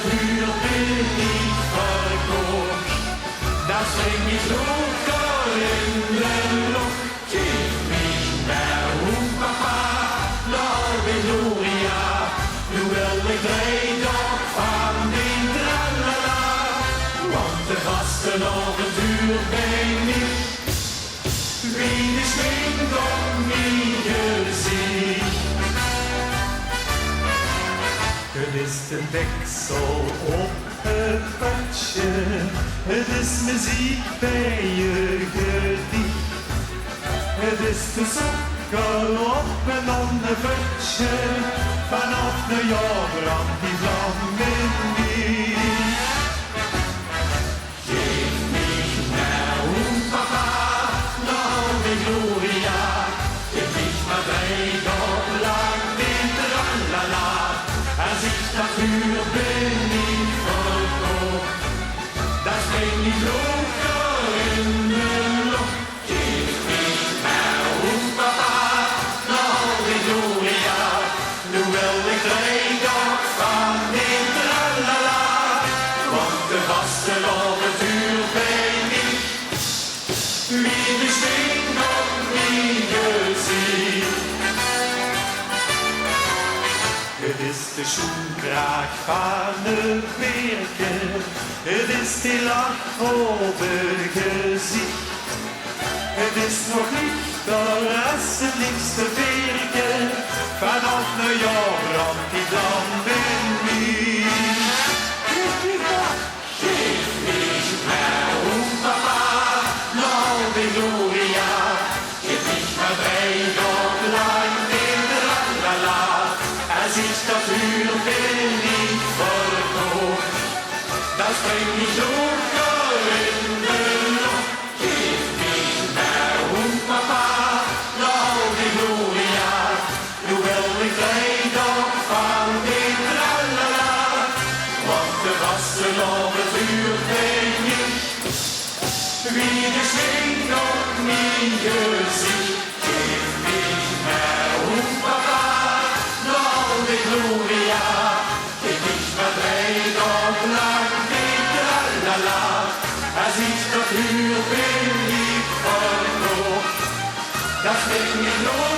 dafür bin ich verkocht. Das bringt mich locker in den Luft. Gib mich mehr Papa, Love Gloria. Nu wil ik rijden van die tralala. Want de gasten op het uur ben ik. Wie de schwingt op mijn gezicht. Het is een deksel op het padje. Het is muziek bij je gedicht. Het is de sokkel op een ander vetje. Vanaf de jaar brandt die vlam in mij. Geef mich mehr Papa, Love Gloria. Gib mich mal 3 Gott lang den Tralala. Als ich dafür bin ich verkocht. Das bringt mich locker in den Luft. Gib mich mehr Papa, Love Gloria. Nu wil ik rijden van die tralala. Want de gasten op het uur ben ik. Wie de schwingt op mijn gezicht. Het is de schoenkraag van het werken. Het is die lach op het gezicht. Het is nog lichter als het liefste werken. Vanaf de jaar brandt die vlam in mij. Geef mich mehr Papa, Love Gloria. Gib mich mal 3 Gott lang den Tralala. Als ich dafür bin ich verkocht. Das bringt mich locker in den Luft. Gib mich mehr Papa, Love Gloria. Nu wil ik rijden van die tralala. Want de gasten op het uur ben ik. Wie de schwingt op mijn gezicht. Geef mich mehr Papa, Love Gloria. Gib mich mal 3 Gott lang die tralala. Als ich dafür bin ich verkocht. Das bringt mich los.